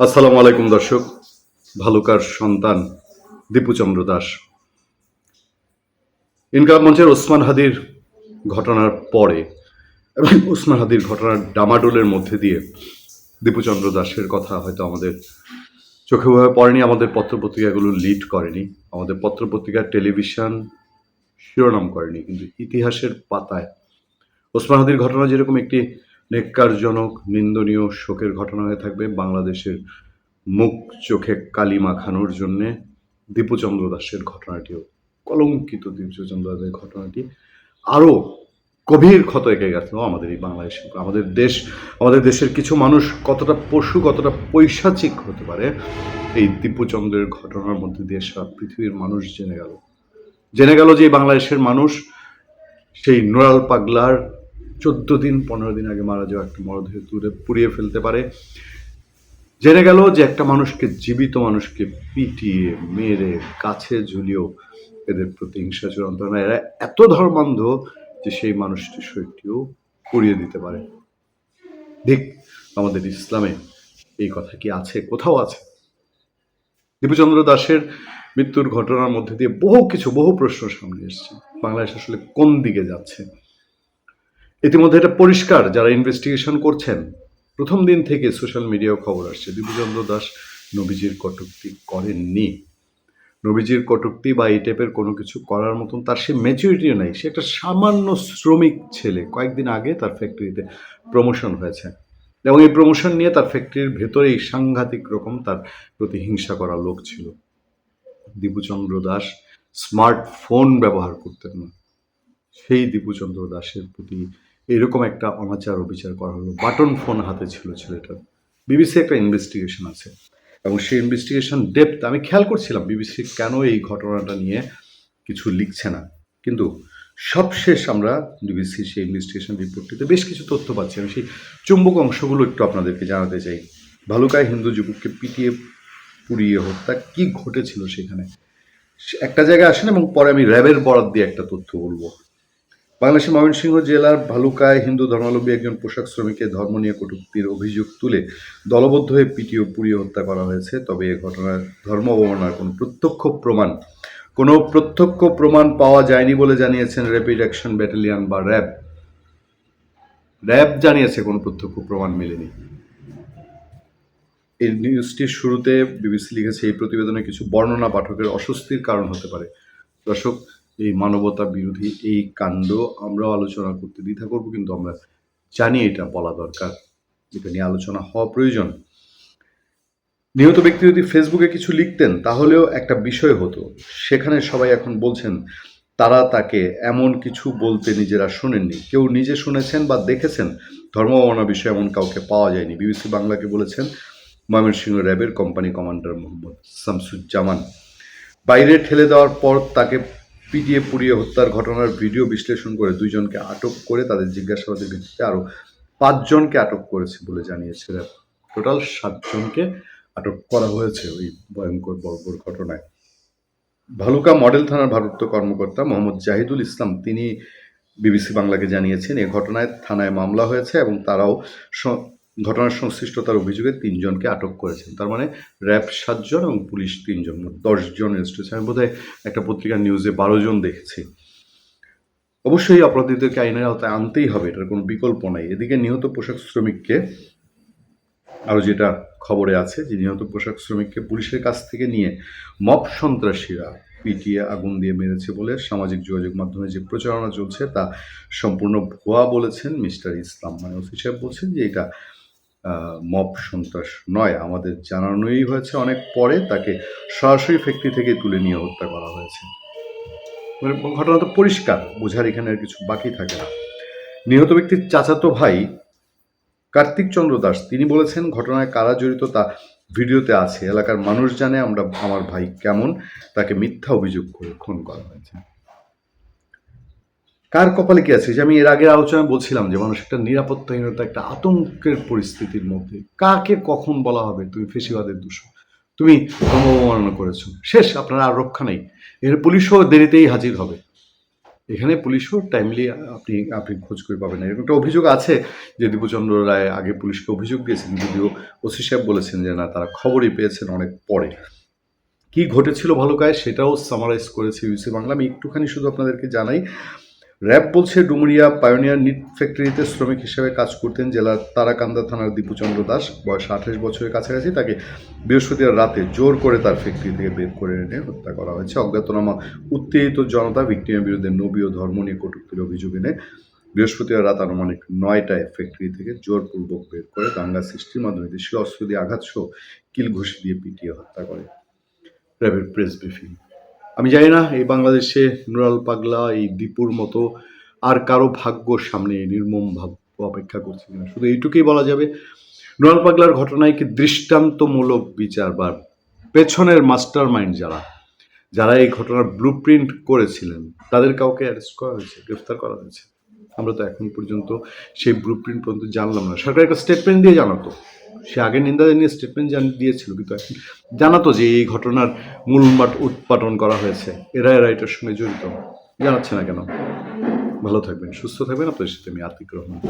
আসসালামু আলাইকুম দর্শক। ভালুকার সন্তান দীপুচন্দ্র দাস ইনকালাব মঞ্চের ওসমান হাদির ঘটনার পরে এবং ওসমান হাদির ঘটনার ডামাডোলের মধ্যে দিয়ে দীপুচন্দ্র দাসের কথা হয়তো আমাদের চোখে ভাবে পড়েনি, আমাদের পত্রপত্রিকাগুলো লিড করেনি, আমাদের পত্রপত্রিকার টেলিভিশন শিরোনাম করেনি, কিন্তু ইতিহাসের পাতায় ওসমান হাদির ঘটনা যেরকম একটি নেক্কারজনক, নিন্দনীয়, শোকের ঘটনা হয়ে থাকবে, বাংলাদেশের মুখ চোখে কালি মাখানোর জন্যে দীপুচন্দ্র দাসের ঘটনাটিও, কলঙ্কিত দীপুচন্দ্র দাসের ঘটনাটি আরও গভীর ক্ষত এঁকে গেছে আমাদের এই বাংলাদেশে। আমাদের দেশের কিছু মানুষ কতটা পশু, কতটা পৈশাচিক হতে পারে এই দীপুচন্দ্রের ঘটনার মধ্যে দিয়ে সারা পৃথিবীর মানুষ জেনে গেল যে বাংলাদেশের মানুষ সেই নোরাল পাগলার 14-15 দিন আগে মারা যাওয়া একটা মরদেহ তুলে পুড়িয়ে ফেলতে পারে। জেনে গেল যে একটা মানুষকে, জীবিত মানুষকে পিটিয়ে মেরে গাছে ঝুলিয়েও এদের প্রতিহিংসা চূড়ান্ত না। এরা এত ধর্মান্ধ যে সেই মানুষটির শরীরটিও পুড়িয়ে দিতে পারে। ঠিক আমাদের ইসলামে এই কথা কি আছে? কোথাও আছে? দীপুচন্দ্র দাসের মৃত্যুর ঘটনার মধ্যে দিয়ে বহু প্রশ্ন সামনে এসছে। বাংলাদেশ আসলে কোন দিকে যাচ্ছে? ইতিমধ্যে এটা পরিষ্কার, যারা ইনভেস্টিগেশন করছেন, প্রথম দিন থেকে সোশ্যাল মিডিয়াও খবর আসছে দীপুচন্দ্র দাস নবীজির কটূক্তি করেননি। নবীজির কটূক্তি বা এই টাইপের কোনো কিছু করার মতন তার সে ম্যাচুরিটিও নাই। সে একটা সামান্য শ্রমিক ছেলে। কয়েকদিন আগে তার ফ্যাক্টরিতে প্রমোশন হয়েছে এবং এই প্রমোশন নিয়ে তার ফ্যাক্টরির ভেতরেই সাংঘাতিক রকম তার প্রতি হিংসা করা লোক ছিল। দীপুচন্দ্র দাস স্মার্টফোন ব্যবহার করতেন না, সেই দীপুচন্দ্র দাসের প্রতি এরকম একটা অনাচার অবিচার করা হলো। বাটন ফোন হাতে ছিল ছেলেটার। বিবিসি একটা ইনভেস্টিগেশন আছে এবং সেই ইনভেস্টিগেশন ডেপথ আমি খেয়াল করছিলাম বিবিসি কেন এই ঘটনাটা নিয়ে কিছু লিখছে না, কিন্তু সবশেষ আমরা বিবিসি সেই ইনভেস্টিগেশন রিপোর্টটিতে বেশ কিছু তথ্য পাচ্ছি। আমি সেই চুম্বক অংশগুলো একটু আপনাদেরকে জানাতে চাই। ভালুকায় হিন্দু যুবককে পিটিয়ে পুড়িয়ে হত্যা, কি ঘটেছিল সেখানে একটা জায়গায় আসেন এবং পরে আমি র্যাবের বরাত দিয়ে একটা তথ্য বলবো। বাংলাদেশের ময়মনসিংহ জেলার ভালুকায় হিন্দু ধর্মাবলম্বী একজন পোশাক শ্রমিকের ধর্ম নিয়ে কটূক্তির অভিযোগ তুলে দলবদ্ধ হয়ে পিটিয়ে পুড়িয়ে হত্যা করা হয়েছে। তবে এ ঘটনার ধর্ম অবমাননার কোনো প্রত্যক্ষ প্রমাণ পাওয়া যায়নি বলে জানিয়েছেন র্যাপিড অ্যাকশন ব্যাটালিয়ন বা র্যাব। র্যাব জানিয়েছে কোনো প্রত্যক্ষ প্রমাণ মেলেনি। এই নিউজটির শুরুতে বিবিসি লিখেছে, এই প্রতিবেদনে কিছু বর্ণনা পাঠকের অস্বস্তির কারণ হতে পারে। দর্শক, এই মানবতা বিরোধী এই কাণ্ড আমরাও আলোচনা করতে দ্বিধা করব, কিন্তু আমরা জানি এটা বলা দরকার, এটা নিয়ে আলোচনা হওয়া প্রয়োজন। নিহত ব্যক্তি যদি ফেসবুকে কিছু লিখতেন তাহলেও একটা বিষয় হতো। সেখানে সবাই এখন বলছেন তারা তাকে এমন কিছু বলতে নিজেরা শোনেননি। কেউ নিজে শুনেছেন বা দেখেছেন ধর্ম অবমাননা বিষয়ে এমন কাউকে পাওয়া যায়নি। বিবিসি বাংলাকে বলেছেন ময়মনসিংহ র্যাবের কোম্পানি কমান্ডার মোহাম্মদ শামসুজ্জামান। বাইরে ঠেলে দেওয়ার পর তাকে পিটিয়ে পুড়িয়ে হত্যার ঘটনার ভিডিও বিশ্লেষণ করে 2 জনকে আটক করে তাদের জিজ্ঞাসাবাদের ভিত্তিতে আরও 5 জনকে আটক করেছে বলে জানিয়েছে র্যাব। টোটাল 7 জনকে আটক করা হয়েছে ওই ভয়ঙ্কর বর্বর ঘটনায়। ভালুকা মডেল থানার ভারপ্রাপ্ত কর্মকর্তা মোহাম্মদ জাহিদুল ইসলাম তিনি বিবিসি বাংলাকে জানিয়েছেন এই ঘটনায় থানায় মামলা হয়েছে এবং তারাও ঘটনার সংশ্লিষ্টতার অভিযোগে 3 জনকে আটক করেছেন। তার মানে র্যাব 7 জন এবং পুলিশ 3 জন, 10 জন অ্যারেস্ট হয়েছে। আমি বোধহয় একটা পত্রিকার নিউজে 12 জন দেখেছি। অবশ্যই অপরাধীদেরকে আইনের আওতায় আনতেই হবে, এটার কোনো বিকল্প নাই। এদিকে নিহত পোশাক শ্রমিককে, আরও যেটা খবরে আছে যে নিহত পোশাক শ্রমিককে পুলিশের কাছ থেকে নিয়ে মব সন্ত্রাসীরা পিটিয়ে আগুন দিয়ে মেরেছে বলে সামাজিক যোগাযোগ মাধ্যমে যে প্রচারণা চলছে তা সম্পূর্ণ ভুয়া বলেছেন মিস্টার ইসলাম। মানে ওসি সাহেব বলছেন যে এটা মব সন্ত্রাস নয়, আমাদের জানানোই হয়েছে অনেক পরে, তাকে সরাসরি ফ্যাক্টরি থেকে তুলে নিয়ে হত্যা করা হয়েছে। মানে ঘটনা তো পরিষ্কার, বোঝার এখানে আর কিছু বাকি থাকে না। নিহত ব্যক্তির চাচাতো ভাই কার্তিক চন্দ্র দাস তিনি বলেছেন ঘটনায় কারা জড়িত তা ভিডিওতে আছে। এলাকার মানুষ জানে আমার ভাই কেমন, তাকে মিথ্যা অভিযোগ করে খুন করা হয়েছে। কার কপালে কি আছে? যে আমি এর আগে আলোচনায় বলছিলাম যে মানুষ একটা নিরাপত্তাহীনতা, একটা আতঙ্কের পরিস্থিতির মধ্যে। কাকে কখন বলা হবে তুমি ফেসিবাদের দূষণ, তুমি অবমাননা করেছো, শেষ, আপনার আর রক্ষা নেই। এর পুলিশও দেরিতেই হাজির হবে। এখানে পুলিশও টাইমলি আপনি আপনি খোঁজ করে পাবেন না। এরকম একটা অভিযোগ আছে যে দীপুচন্দ্র রায় আগে পুলিশকে অভিযোগ দিয়েছেন, যদিও ওসি সাহেব বলেছেন যে না, তারা খবরই পেয়েছেন অনেক পরে। কি ঘটেছিল ভালুকায় সেটাও সামারাইজ করেছে ইউসি বাংলা। আমি একটুখানি শুধু আপনাদেরকে জানাই, র্যাব বলছে ডুমুরিয়া পায়োনিয়ার নিট ফ্যাক্টরিতে শ্রমিক হিসেবে কাজ করতেন জেলার তারাকান্দা থানার দীপুচন্দ্র দাস, বয়স 28 বছরের কাছাকাছি। তাকে বৃহস্পতিবার রাতে জোর করে তার ফ্যাক্টরি থেকে বের করে এনে হত্যা করা হয়েছে। অজ্ঞাতনামা উত্তেজিত জনতা ভিক্টিমের বিরুদ্ধে নবী ও ধর্ম নিয়ে কটূক্তির অভিযোগ এনে বৃহস্পতিবার রাত আনুমানিক 9টায় ফ্যাক্টরি থেকে জোরপূর্বক বের করে দাঙ্গা সৃষ্টির মাধ্যমে দেশীয় অস্ত্র দিয়ে আঘাত সহ কিল ঘুষি দিয়ে পিটিয়ে হত্যা করে। র্যাবের প্রেস ব্রিফিং। আমি জানি না এই বাংলাদেশে নুরাল পাগলা, এই দীপুর মতো আর কারো ভাগ্য সামনে নির্মম ভাব অপেক্ষা করছে কিনা। শুধু এইটুকুই বলা যাবে, নুরাল পাগলার ঘটনায় কি দৃষ্টান্তমূলক বিচার বা পেছনের মাস্টার মাইন্ড যারা এই ঘটনার ব্লু প্রিন্ট করেছিলেন তাদের কাউকে অ্যারেস্ট করা হয়েছে, গ্রেফতার করা হয়েছে? আমরা তো এখন পর্যন্ত সেই ব্লু প্রিন্ট পর্যন্ত জানলাম না। সরকার একটা স্টেটমেন্ট দিয়ে জানাতো, সে আগে নিন্দা জানিয়ে স্টেটমেন্ট দিয়েছিল, কিন্তু এখন জানাতো যে এই ঘটনার মূল উৎপাটন করা হয়েছে, এরা এটার সঙ্গে জড়িত। জানাচ্ছে না কেন? ভালো থাকবেন, সুস্থ থাকবেন। আপনাদের সাথে আমি আতিক রহমান।